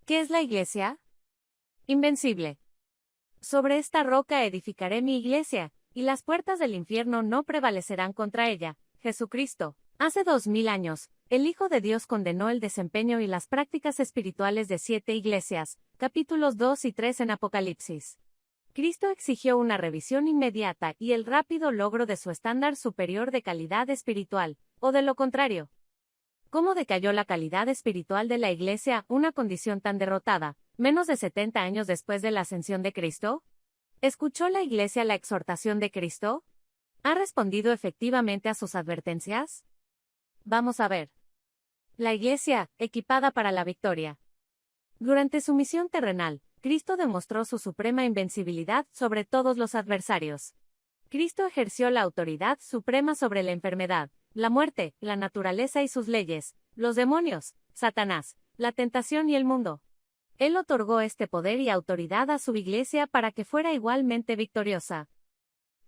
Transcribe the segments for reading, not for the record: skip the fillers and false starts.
¿Qué es la iglesia? Invencible. Sobre esta roca edificaré mi iglesia, y las puertas del infierno no prevalecerán contra ella. Jesucristo. Hace 2000 años, el Hijo de Dios condenó el desempeño y las prácticas espirituales de 7 iglesias, capítulos 2 y 3 en Apocalipsis. Cristo exigió una revisión inmediata y el rápido logro de su estándar superior de calidad espiritual, o de lo contrario. ¿Cómo decayó la calidad espiritual de la iglesia, una condición tan derrotada, menos de 70 años después de la ascensión de Cristo? ¿Escuchó la iglesia la exhortación de Cristo? ¿Ha respondido efectivamente a sus advertencias? Vamos a ver. La iglesia, equipada para la victoria. Durante su misión terrenal, Cristo demostró su suprema invencibilidad sobre todos los adversarios. Cristo ejerció la autoridad suprema sobre la enfermedad, la muerte, la naturaleza y sus leyes, los demonios, Satanás, la tentación y el mundo. Él otorgó este poder y autoridad a su iglesia para que fuera igualmente victoriosa.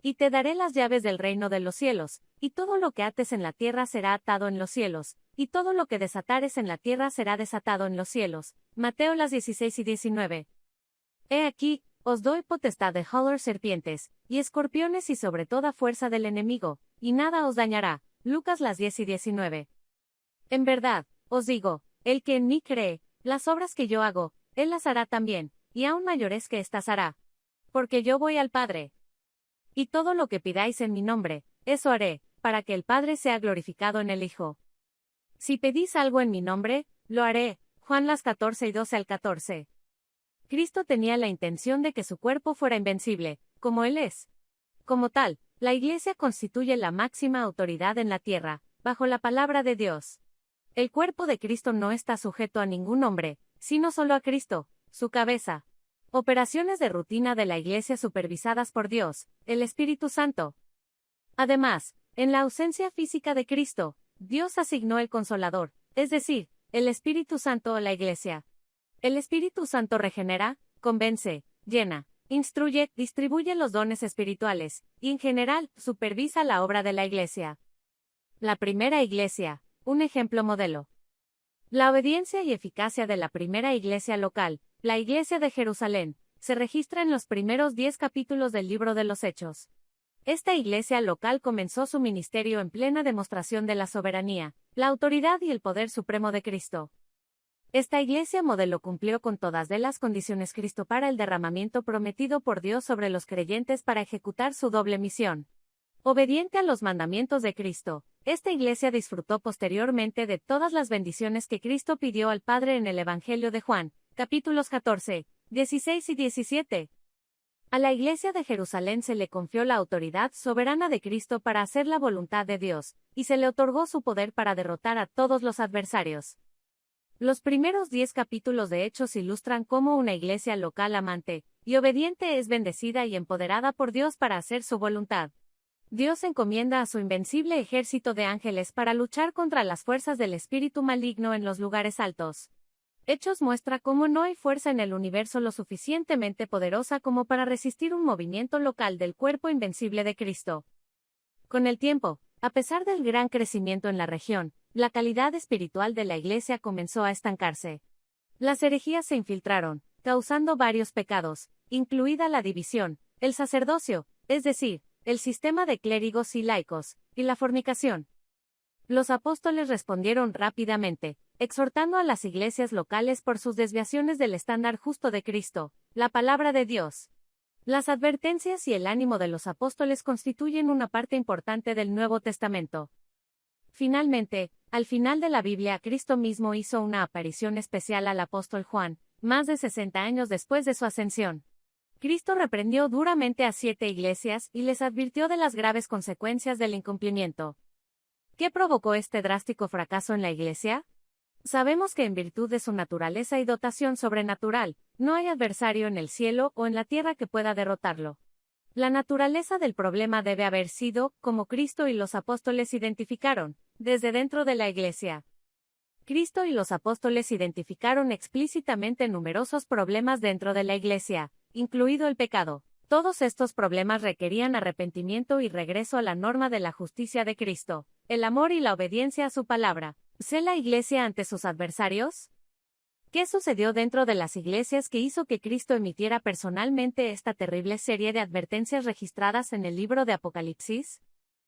Y te daré las llaves del reino de los cielos, y todo lo que ates en la tierra será atado en los cielos, y todo lo que desatares en la tierra será desatado en los cielos. Mateo 16 y 19. He aquí, os doy potestad de holler serpientes, y escorpiones y sobre toda fuerza del enemigo, y nada os dañará. Lucas 10 y 19. En verdad, os digo, el que en mí cree, las obras que yo hago, él las hará también, y aún mayores que éstas hará. Porque yo voy al Padre. Y todo lo que pidáis en mi nombre, eso haré, para que el Padre sea glorificado en el Hijo. Si pedís algo en mi nombre, lo haré. Juan 14 y 12 al 14. Cristo tenía la intención de que su cuerpo fuera invencible, como Él es. Como tal, la Iglesia constituye la máxima autoridad en la tierra, bajo la palabra de Dios. El cuerpo de Cristo no está sujeto a ningún hombre, sino solo a Cristo, su cabeza. Operaciones de rutina de la Iglesia supervisadas por Dios, el Espíritu Santo. Además, en la ausencia física de Cristo, Dios asignó el Consolador, es decir, el Espíritu Santo a la Iglesia. El Espíritu Santo regenera, convence, llena, instruye, distribuye los dones espirituales, y en general, supervisa la obra de la Iglesia. La primera Iglesia, un ejemplo modelo. La obediencia y eficacia de la primera iglesia local, la Iglesia de Jerusalén, se registra en los primeros 10 capítulos del libro de los Hechos. Esta iglesia local comenzó su ministerio en plena demostración de la soberanía, la autoridad y el poder supremo de Cristo. Esta iglesia modelo cumplió con todas de las condiciones Cristo para el derramamiento prometido por Dios sobre los creyentes para ejecutar su doble misión. Obediente a los mandamientos de Cristo, esta iglesia disfrutó posteriormente de todas las bendiciones que Cristo pidió al Padre en el Evangelio de Juan, capítulos 14, 16 y 17. A la iglesia de Jerusalén se le confió la autoridad soberana de Cristo para hacer la voluntad de Dios, y se le otorgó su poder para derrotar a todos los adversarios. Los primeros 10 capítulos de Hechos ilustran cómo una iglesia local amante y obediente es bendecida y empoderada por Dios para hacer su voluntad. Dios encomienda a su invencible ejército de ángeles para luchar contra las fuerzas del espíritu maligno en los lugares altos. Hechos muestra cómo no hay fuerza en el universo lo suficientemente poderosa como para resistir un movimiento local del cuerpo invencible de Cristo. Con el tiempo, a pesar del gran crecimiento en la región, la calidad espiritual de la iglesia comenzó a estancarse. Las herejías se infiltraron, causando varios pecados, incluida la división, el sacerdocio, es decir, el sistema de clérigos y laicos, y la fornicación. Los apóstoles respondieron rápidamente, exhortando a las iglesias locales por sus desviaciones del estándar justo de Cristo, la palabra de Dios. Las advertencias y el ánimo de los apóstoles constituyen una parte importante del Nuevo Testamento. Finalmente, al final de la Biblia, Cristo mismo hizo una aparición especial al apóstol Juan, más de 60 años después de su ascensión. Cristo reprendió duramente a 7 iglesias y les advirtió de las graves consecuencias del incumplimiento. ¿Qué provocó este drástico fracaso en la iglesia? Sabemos que en virtud de su naturaleza y dotación sobrenatural, no hay adversario en el cielo o en la tierra que pueda derrotarlo. La naturaleza del problema debe haber sido, como Cristo y los apóstoles identificaron, desde dentro de la iglesia. Cristo y los apóstoles identificaron explícitamente numerosos problemas dentro de la iglesia, incluido el pecado. Todos estos problemas requerían arrepentimiento y regreso a la norma de la justicia de Cristo, el amor y la obediencia a su palabra. ¿Sé la iglesia ante sus adversarios? ¿Qué sucedió dentro de las iglesias que hizo que Cristo emitiera personalmente esta terrible serie de advertencias registradas en el libro de Apocalipsis?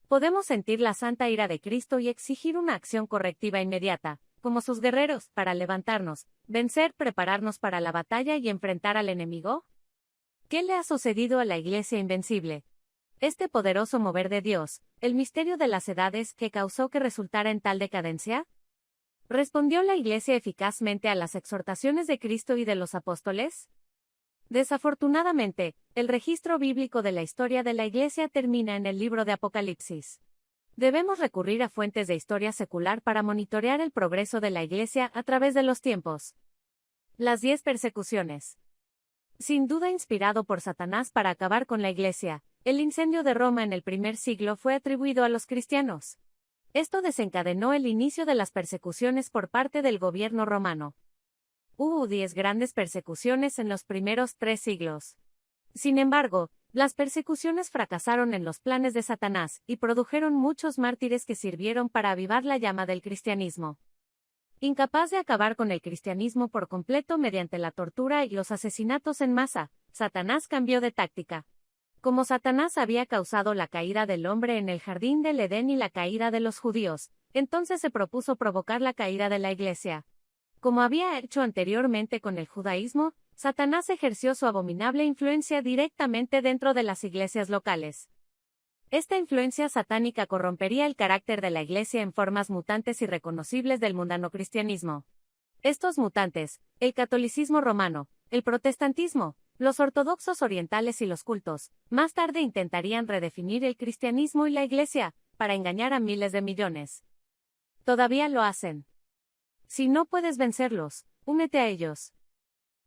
Podemos sentir la santa ira de Cristo y exigir una acción correctiva inmediata, como sus guerreros, para levantarnos, vencer, prepararnos para la batalla y enfrentar al enemigo. ¿Qué le ha sucedido a la Iglesia invencible? Este poderoso mover de Dios, el misterio de las edades que causó que resultara en tal decadencia. ¿Respondió la Iglesia eficazmente a las exhortaciones de Cristo y de los apóstoles? Desafortunadamente, el registro bíblico de la historia de la Iglesia termina en el libro de Apocalipsis. Debemos recurrir a fuentes de historia secular para monitorear el progreso de la Iglesia a través de los tiempos. Las 10 persecuciones. Sin duda inspirado por Satanás para acabar con la Iglesia, el incendio de Roma en el primer siglo fue atribuido a los cristianos. Esto desencadenó el inicio de las persecuciones por parte del gobierno romano. Hubo 10 grandes persecuciones en los primeros 3 siglos. Sin embargo, las persecuciones fracasaron en los planes de Satanás y produjeron muchos mártires que sirvieron para avivar la llama del cristianismo. Incapaz de acabar con el cristianismo por completo mediante la tortura y los asesinatos en masa, Satanás cambió de táctica. Como Satanás había causado la caída del hombre en el jardín del Edén y la caída de los judíos, entonces se propuso provocar la caída de la Iglesia. Como había hecho anteriormente con el judaísmo, Satanás ejerció su abominable influencia directamente dentro de las iglesias locales. Esta influencia satánica corrompería el carácter de la Iglesia en formas mutantes y reconocibles del mundano cristianismo. Estos mutantes, el catolicismo romano, el protestantismo, los ortodoxos orientales y los cultos, más tarde intentarían redefinir el cristianismo y la Iglesia, para engañar a miles de millones. Todavía lo hacen. Si no puedes vencerlos, únete a ellos.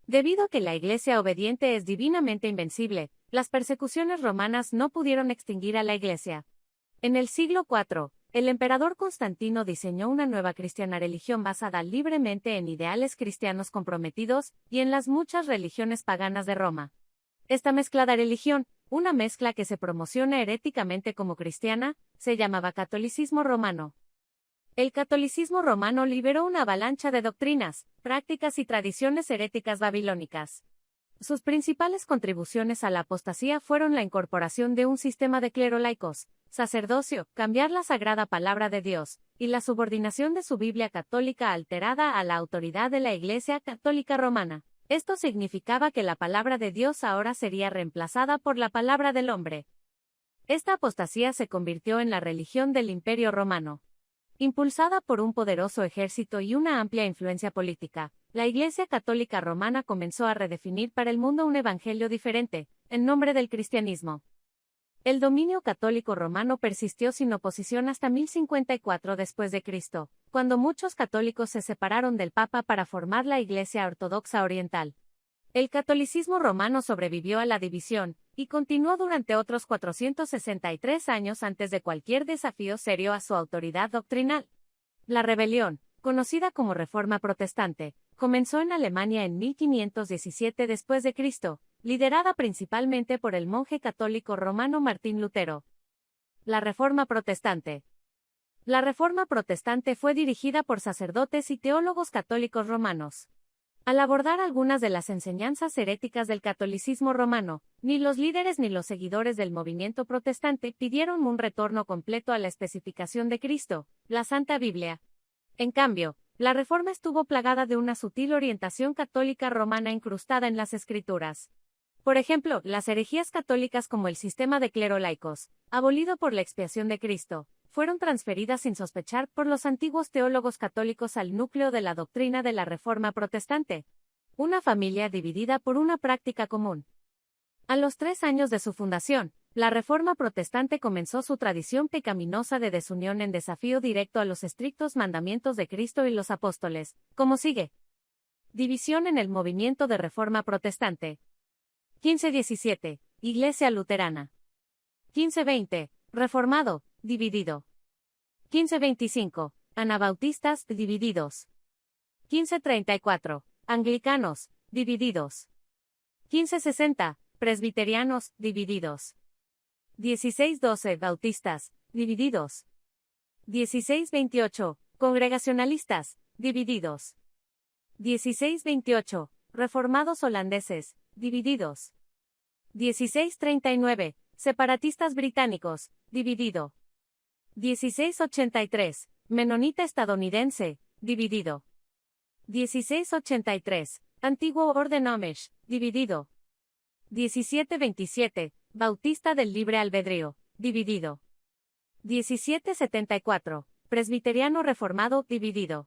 Debido a que la Iglesia obediente es divinamente invencible, las persecuciones romanas no pudieron extinguir a la Iglesia. En el siglo IV, el emperador Constantino diseñó una nueva cristiana religión basada libremente en ideales cristianos comprometidos y en las muchas religiones paganas de Roma. Esta mezclada religión, una mezcla que se promociona heréticamente como cristiana, se llamaba catolicismo romano. El catolicismo romano liberó una avalancha de doctrinas, prácticas y tradiciones heréticas babilónicas. Sus principales contribuciones a la apostasía fueron la incorporación de un sistema de clero laicos, sacerdocio, cambiar la sagrada palabra de Dios, y la subordinación de su Biblia católica alterada a la autoridad de la Iglesia católica romana. Esto significaba que la palabra de Dios ahora sería reemplazada por la palabra del hombre. Esta apostasía se convirtió en la religión del Imperio Romano. Impulsada por un poderoso ejército y una amplia influencia política, la Iglesia Católica Romana comenzó a redefinir para el mundo un evangelio diferente, en nombre del cristianismo. El dominio católico romano persistió sin oposición hasta 1054 después de Cristo, cuando muchos católicos se separaron del Papa para formar la Iglesia Ortodoxa Oriental. El catolicismo romano sobrevivió a la división, y continuó durante otros 463 años antes de cualquier desafío serio a su autoridad doctrinal. La rebelión, conocida como Reforma Protestante, comenzó en Alemania en 1517 después de Cristo, liderada principalmente por el monje católico romano Martín Lutero. La Reforma Protestante. La Reforma Protestante fue dirigida por sacerdotes y teólogos católicos romanos. Al abordar algunas de las enseñanzas heréticas del catolicismo romano, ni los líderes ni los seguidores del movimiento protestante pidieron un retorno completo a la especificación de Cristo, la Santa Biblia. En cambio, la Reforma estuvo plagada de una sutil orientación católica romana incrustada en las Escrituras. Por ejemplo, las herejías católicas como el sistema de clero laicos, abolido por la expiación de Cristo, fueron transferidas sin sospechar por los antiguos teólogos católicos al núcleo de la doctrina de la Reforma Protestante. Una familia dividida por una práctica común. A los 3 años de su fundación, la Reforma Protestante comenzó su tradición pecaminosa de desunión en desafío directo a los estrictos mandamientos de Cristo y los apóstoles, como sigue. División en el movimiento de Reforma Protestante. 1517. Iglesia Luterana. 1520. Reformado, dividido. 1525. Anabautistas, divididos. 1534. Anglicanos, divididos. 1560. Presbiterianos, divididos. 1612. Bautistas, divididos. 1628. Congregacionalistas, divididos. 1628. Reformados holandeses, divididos. 1639. Separatistas británicos, dividido. 1683. Menonita estadounidense, dividido. 1683. Antiguo orden Amish, dividido. 1727. Bautista del libre albedrío, dividido. 1774. Presbiteriano reformado, dividido.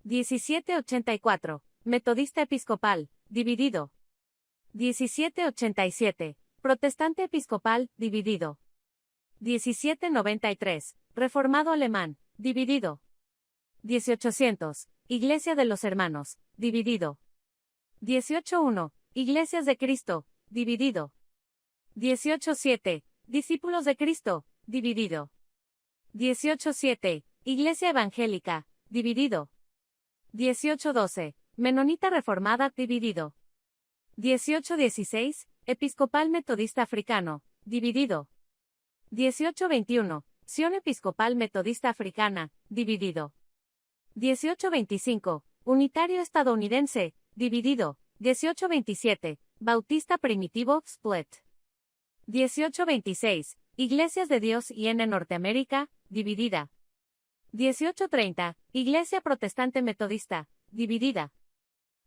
1784. Metodista episcopal, dividido. 1787. Protestante episcopal, dividido. 1793. Reformado alemán, dividido. 1800. Iglesia de los Hermanos, dividido. 18.1. Iglesias de Cristo, dividido. 18.7. Discípulos de Cristo, dividido. 18.7. Iglesia Evangélica, dividido. 18.12. Menonita Reformada, dividido. 18.16. Episcopal Metodista Africano, dividido. 18.21. Sion Episcopal Metodista Africana, dividido. 18.25. Unitario estadounidense, dividido. 18.27. Bautista Primitivo, split. 18.26. Iglesias de Dios y en Norteamérica, dividida. 18.30. Iglesia Protestante Metodista, dividida.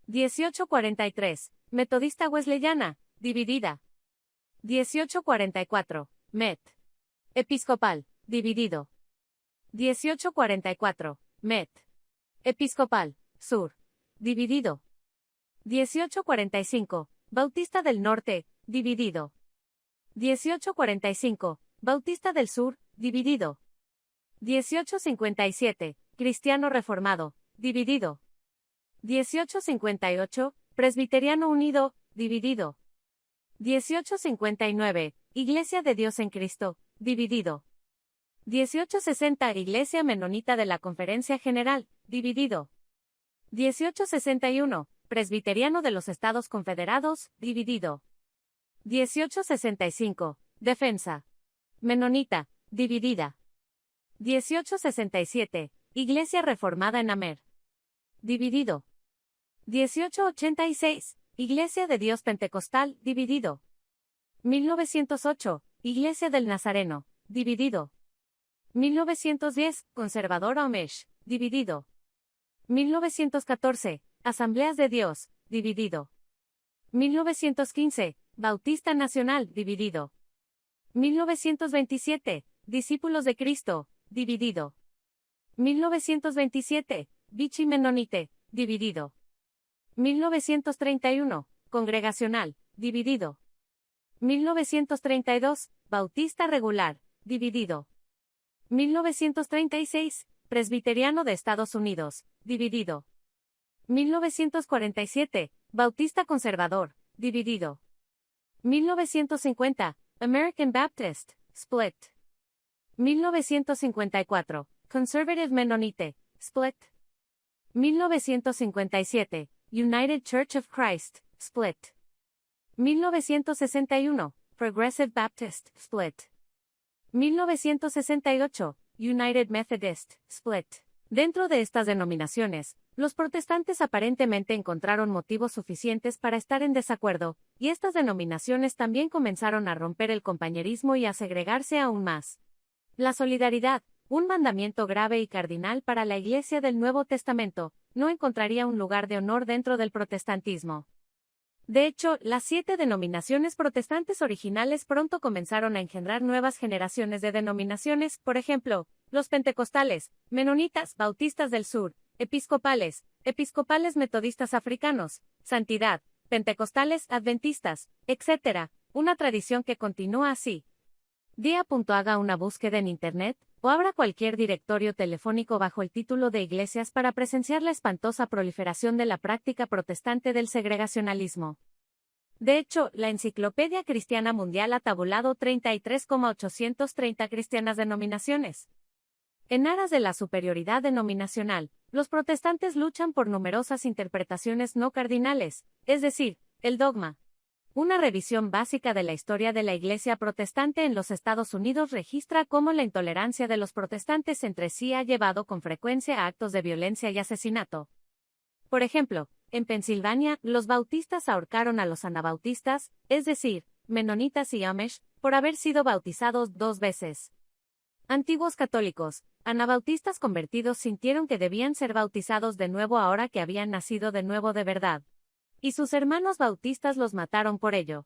18.43. Metodista Wesleyana, dividida. 18.44. Met. Episcopal, dividido. 18.44. Met. Episcopal, Sur, dividido. 18.45. Bautista del Norte, dividido. 18.45. Bautista del Sur, dividido. 18.57. Cristiano Reformado, dividido. 18.58. Presbiteriano Unido, dividido. 18.59. Iglesia de Dios en Cristo, dividido. 18.60. Iglesia Menonita de la Conferencia General, dividido. 18.61. Presbiteriano de los Estados Confederados, dividido. 18.65. Defensa Menonita, dividida. 18.67. Iglesia Reformada en Amer, dividido. 18.86. Iglesia de Dios Pentecostal, dividido. 1908. Iglesia del Nazareno, dividido. 1910. Conservador Amish, dividido. 1914. Asambleas de Dios, dividido. 1915. Bautista Nacional, dividido. 1927. Discípulos de Cristo, dividido. 1927. Vichy Menonite, dividido. 1931. Congregacional, dividido. 1932. Bautista Regular, dividido. 1936. Presbiteriano de Estados Unidos, dividido. 1947. Bautista Conservador, dividido. 1950. American Baptist, split. 1954. Conservative Mennonite, split. 1957. United Church of Christ, split. 1961. Progressive Baptist, split. 1968. United Methodist, split. Dentro de estas denominaciones, los protestantes aparentemente encontraron motivos suficientes para estar en desacuerdo, y estas denominaciones también comenzaron a romper el compañerismo y a segregarse aún más. La solidaridad, un mandamiento grave y cardinal para la Iglesia del Nuevo Testamento, no encontraría un lugar de honor dentro del protestantismo. De hecho, las 7 denominaciones protestantes originales pronto comenzaron a engendrar nuevas generaciones de denominaciones, por ejemplo, los pentecostales, menonitas, bautistas del sur, episcopales, episcopales metodistas africanos, santidad, pentecostales adventistas, etc., una tradición que continúa así. Haga una búsqueda en Internet, o abra cualquier directorio telefónico bajo el título de iglesias para presenciar la espantosa proliferación de la práctica protestante del segregacionalismo. De hecho, la Enciclopedia Cristiana Mundial ha tabulado 33,830 cristianas denominaciones. En aras de la superioridad denominacional, los protestantes luchan por numerosas interpretaciones no cardinales, es decir, el dogma. Una revisión básica de la historia de la Iglesia protestante en los Estados Unidos registra cómo la intolerancia de los protestantes entre sí ha llevado con frecuencia a actos de violencia y asesinato. Por ejemplo, en Pensilvania, los bautistas ahorcaron a los anabautistas, es decir, menonitas y Amish, por haber sido bautizados 2 veces. Antiguos católicos, anabautistas convertidos sintieron que debían ser bautizados de nuevo ahora que habían nacido de nuevo de verdad. Y sus hermanos bautistas los mataron por ello.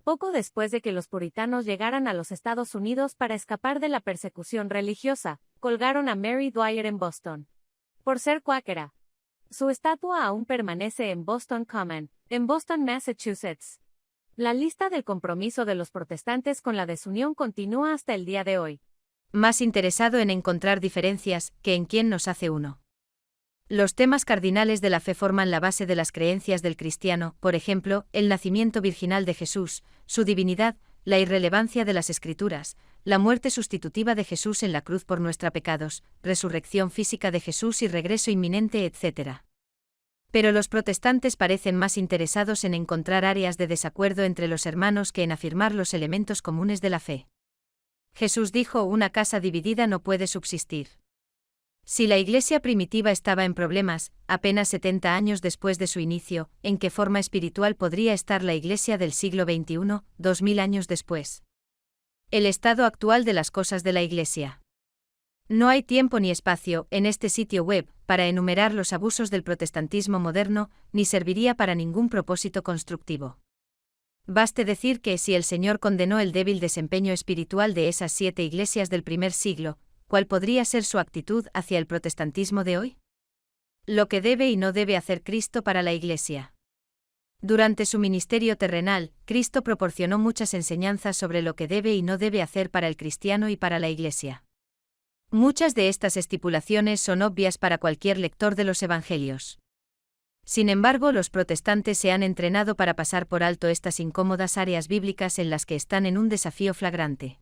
Poco después de que los puritanos llegaran a los Estados Unidos para escapar de la persecución religiosa, colgaron a Mary Dwyer en Boston. Por ser cuáquera. Su estatua aún permanece en Boston Common, en Boston, Massachusetts. La lista del compromiso de los protestantes con la desunión continúa hasta el día de hoy. Más interesado en encontrar diferencias que en quién nos hace uno. Los temas cardinales de la fe forman la base de las creencias del cristiano, por ejemplo, el nacimiento virginal de Jesús, su divinidad, la irrelevancia de las Escrituras, la muerte sustitutiva de Jesús en la cruz por nuestros pecados, resurrección física de Jesús y regreso inminente, etc. Pero los protestantes parecen más interesados en encontrar áreas de desacuerdo entre los hermanos que en afirmar los elementos comunes de la fe. Jesús dijo: una casa dividida no puede subsistir. Si la Iglesia primitiva estaba en problemas, apenas 70 años después de su inicio, ¿en qué forma espiritual podría estar la Iglesia del siglo XXI, 2000 años después? El estado actual de las cosas de la Iglesia. No hay tiempo ni espacio, en este sitio web, para enumerar los abusos del protestantismo moderno, ni serviría para ningún propósito constructivo. Baste decir que si el Señor condenó el débil desempeño espiritual de esas 7 iglesias del primer siglo, ¿cuál podría ser su actitud hacia el protestantismo de hoy? Lo que debe y no debe hacer Cristo para la Iglesia. Durante su ministerio terrenal, Cristo proporcionó muchas enseñanzas sobre lo que debe y no debe hacer para el cristiano y para la Iglesia. Muchas de estas estipulaciones son obvias para cualquier lector de los Evangelios. Sin embargo, los protestantes se han entrenado para pasar por alto estas incómodas áreas bíblicas en las que están en un desafío flagrante.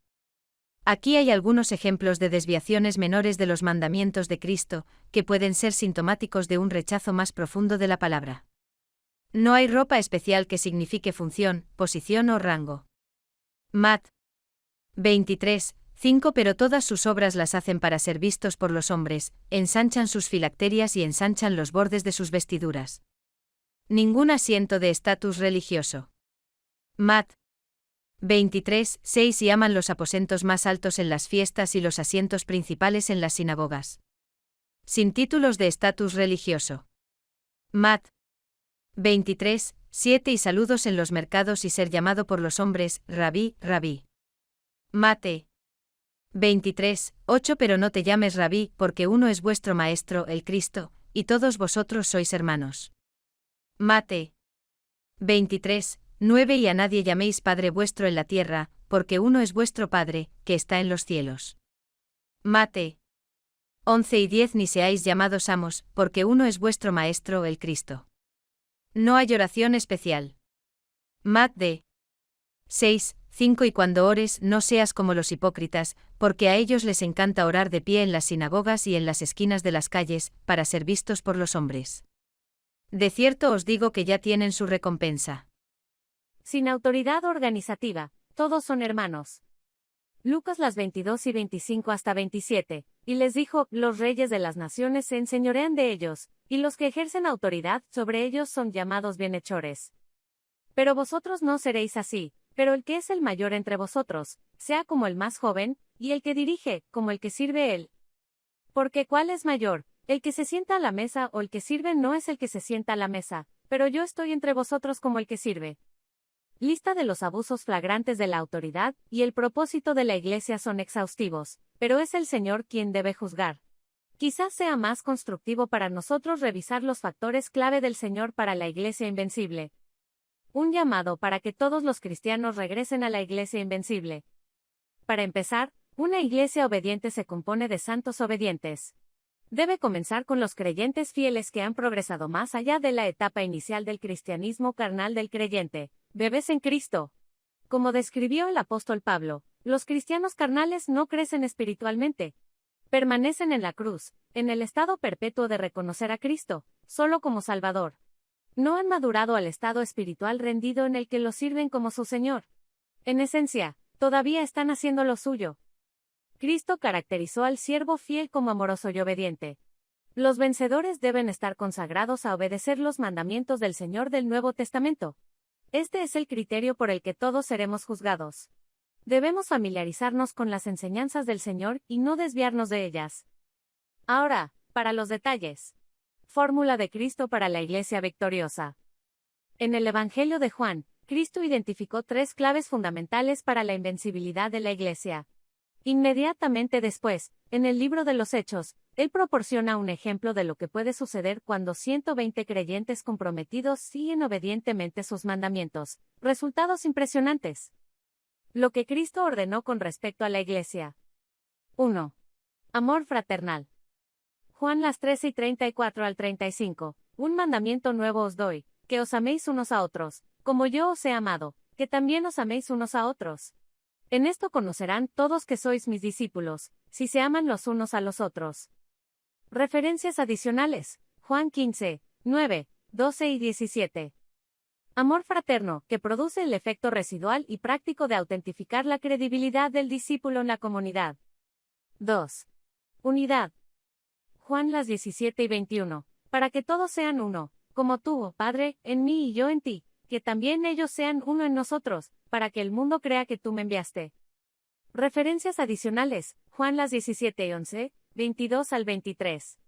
Aquí hay algunos ejemplos de desviaciones menores de los mandamientos de Cristo, que pueden ser sintomáticos de un rechazo más profundo de la palabra. No hay ropa especial que signifique función, posición o rango. Mat. 23:5 Pero todas sus obras las hacen para ser vistos por los hombres, ensanchan sus filacterias y ensanchan los bordes de sus vestiduras. Ningún asiento de estatus religioso. Mat. 23:6 Y aman los aposentos más altos en las fiestas y los asientos principales en las sinagogas. Sin títulos de estatus religioso. Mat. 23:7 Y saludos en los mercados y ser llamado por los hombres, rabí, rabí. Mate. 23:8 Pero no te llames rabí, porque uno es vuestro maestro, el Cristo, y todos vosotros sois hermanos. Mate. 23:9 Y a nadie llaméis Padre vuestro en la tierra, porque uno es vuestro Padre, que está en los cielos. Mate. 11:10 Ni seáis llamados amos, porque uno es vuestro Maestro, el Cristo. No hay oración especial. Mate. 6:5 Y cuando ores, no seas como los hipócritas, porque a ellos les encanta orar de pie en las sinagogas y en las esquinas de las calles, para ser vistos por los hombres. De cierto os digo que ya tienen su recompensa. Sin autoridad organizativa, todos son hermanos. Lucas 22:25 hasta 27, y les dijo: los reyes de las naciones se enseñorean de ellos, y los que ejercen autoridad sobre ellos son llamados bienhechores. Pero vosotros no seréis así, pero el que es el mayor entre vosotros, sea como el más joven, y el que dirige, como el que sirve él. Porque ¿cuál es mayor, el que se sienta a la mesa o el que sirve? No es el que se sienta a la mesa, pero yo estoy entre vosotros como el que sirve. Lista de los abusos flagrantes de la autoridad y el propósito de la Iglesia son exhaustivos, pero es el Señor quien debe juzgar. Quizás sea más constructivo para nosotros revisar los factores clave del Señor para la Iglesia invencible. Un llamado para que todos los cristianos regresen a la Iglesia invencible. Para empezar, una Iglesia obediente se compone de santos obedientes. Debe comenzar con los creyentes fieles que han progresado más allá de la etapa inicial del cristianismo carnal del creyente, bebés en Cristo. Como describió el apóstol Pablo, los cristianos carnales no crecen espiritualmente. Permanecen en la cruz, en el estado perpetuo de reconocer a Cristo, solo como Salvador. No han madurado al estado espiritual rendido en el que lo sirven como su Señor. En esencia, todavía están haciendo lo suyo. Cristo caracterizó al siervo fiel como amoroso y obediente. Los vencedores deben estar consagrados a obedecer los mandamientos del Señor del Nuevo Testamento. Este es el criterio por el que todos seremos juzgados. Debemos familiarizarnos con las enseñanzas del Señor y no desviarnos de ellas. Ahora, para los detalles. Fórmula de Cristo para la Iglesia victoriosa. En el Evangelio de Juan, Cristo identificó 3 claves fundamentales para la invencibilidad de la Iglesia. Inmediatamente después, en el libro de los Hechos, Él proporciona un ejemplo de lo que puede suceder cuando 120 creyentes comprometidos siguen obedientemente sus mandamientos. Resultados impresionantes. Lo que Cristo ordenó con respecto a la Iglesia. 1. Amor fraternal. Juan las 13:34 al 35. Un mandamiento nuevo os doy, que os améis unos a otros, como yo os he amado, que también os améis unos a otros. En esto conocerán todos que sois mis discípulos, si se aman los unos a los otros. Referencias adicionales. Juan 15, 9, 12 y 17. Amor fraterno, que produce el efecto residual y práctico de autentificar la credibilidad del discípulo en la comunidad. 2. Unidad. Juan las 17 y 21. Para que todos sean uno, como tú, oh Padre, en mí y yo en ti, que también ellos sean uno en nosotros, para que el mundo crea que tú me enviaste. Referencias adicionales. Juan las 17 y 11, 22 al 23.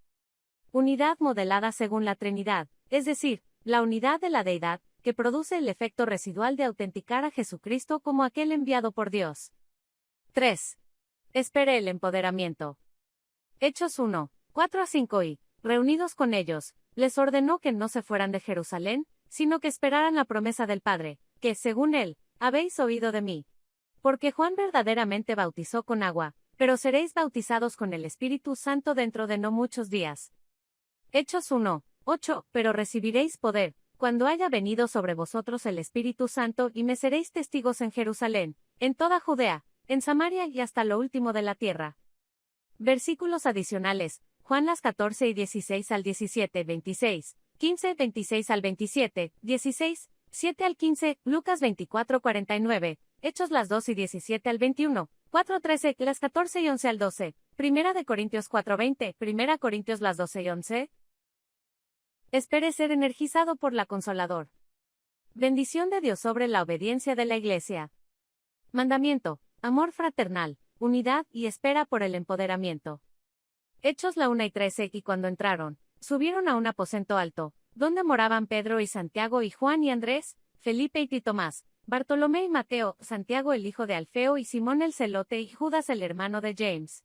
Unidad modelada según la Trinidad, es decir, la unidad de la deidad, que produce el efecto residual de autenticar a Jesucristo como aquel enviado por Dios. 3. Espere el empoderamiento. Hechos 1, 4 a 5 y, reunidos con ellos, les ordenó que no se fueran de Jerusalén, sino que esperaran la promesa del Padre, que, según él, habéis oído de mí. Porque Juan verdaderamente bautizó con agua, pero seréis bautizados con el Espíritu Santo dentro de no muchos días. Hechos 1, 8, pero recibiréis poder, cuando haya venido sobre vosotros el Espíritu Santo y me seréis testigos en Jerusalén, en toda Judea, en Samaria y hasta lo último de la tierra. Versículos adicionales. Juan las 14 y 16 al 17, 26, 15, 26 al 27, 16, 7 al 15, Lucas 24, 49, Hechos las 2 y 17 al 21, 4, 13, las 14 y 11 al 12, Primera de Corintios 4, 20, Primera Corintios las 12 y 11. Espere ser energizado por la Consolador. Bendición de Dios sobre la obediencia de la Iglesia. Mandamiento, amor fraternal, unidad y espera por el empoderamiento. Hechos la 1 y 13 y cuando entraron, subieron a un aposento alto, donde moraban Pedro y Santiago y Juan y Andrés, Felipe y Tomás, Bartolomé y Mateo, Santiago el hijo de Alfeo y Simón el celote y Judas el hermano de James.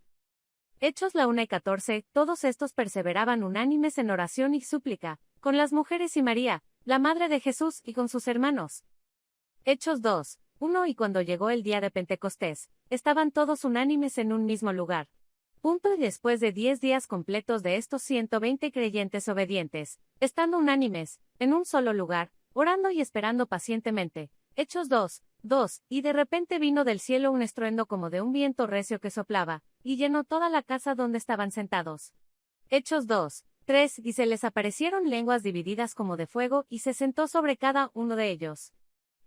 Hechos la 1 y 14, todos estos perseveraban unánimes en oración y súplica, con las mujeres y María, la madre de Jesús y con sus hermanos. Hechos 2, 1 y cuando llegó el día de Pentecostés, estaban todos unánimes en un mismo lugar. Y después de 10 días completos de estos 120 creyentes obedientes, estando unánimes, en un solo lugar, orando y esperando pacientemente. Hechos 2, 2, y de repente vino del cielo un estruendo como de un viento recio que soplaba, y llenó toda la casa donde estaban sentados. Hechos 2, 3, y se les aparecieron lenguas divididas como de fuego, y se sentó sobre cada uno de ellos.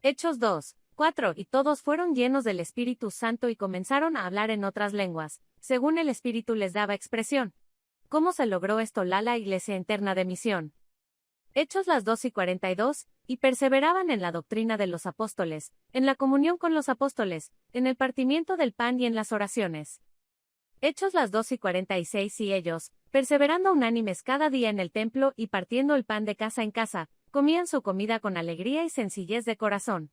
Hechos 2, 4, y todos fueron llenos del Espíritu Santo y comenzaron a hablar en otras lenguas, según el Espíritu les daba expresión. ¿Cómo se logró esto? La Iglesia Interna de Misión. Hechos las 2 y 42, y perseveraban en la doctrina de los apóstoles, en la comunión con los apóstoles, en el partimiento del pan y en las oraciones. Hechos las 2 y 46 y ellos, perseverando unánimes cada día en el templo y partiendo el pan de casa en casa, comían su comida con alegría y sencillez de corazón.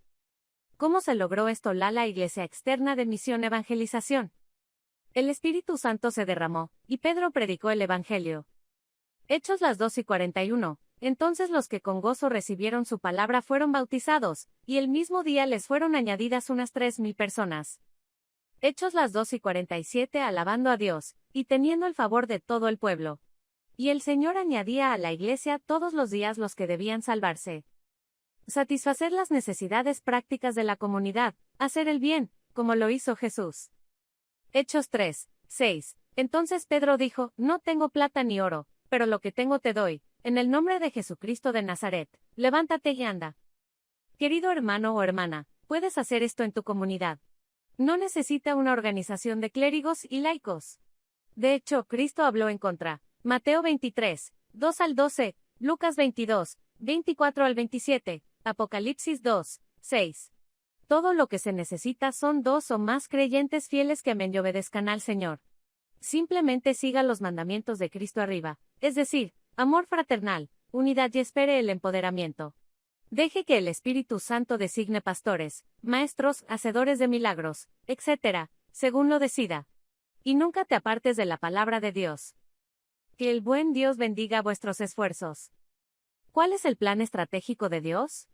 ¿Cómo se logró esto? La Iglesia Externa de Misión Evangelización. El Espíritu Santo se derramó, y Pedro predicó el Evangelio. Hechos las 2 y 41, entonces los que con gozo recibieron su palabra fueron bautizados, y el mismo día les fueron añadidas unas 3,000 personas. Hechos las 2 y 47 alabando a Dios, y teniendo el favor de todo el pueblo. Y el Señor añadía a la Iglesia todos los días los que debían salvarse. Satisfacer las necesidades prácticas de la comunidad, hacer el bien, como lo hizo Jesús. Hechos 3, 6. Entonces Pedro dijo, no tengo plata ni oro, pero lo que tengo te doy, en el nombre de Jesucristo de Nazaret, levántate y anda. Querido hermano o hermana, puedes hacer esto en tu comunidad. No necesita una organización de clérigos y laicos. De hecho, Cristo habló en contra Mateo 23, 2 al 12, Lucas 22, 24 al 27, Apocalipsis 2, 6. Todo lo que se necesita son 2 o más creyentes fieles que amen y obedezcan al Señor. Simplemente siga los mandamientos de Cristo arriba, es decir, amor fraternal, unidad y espere el empoderamiento. Deje que el Espíritu Santo designe pastores, maestros, hacedores de milagros, etc., según lo decida. Y nunca te apartes de la palabra de Dios. Que el buen Dios bendiga vuestros esfuerzos. ¿Cuál es el plan estratégico de Dios?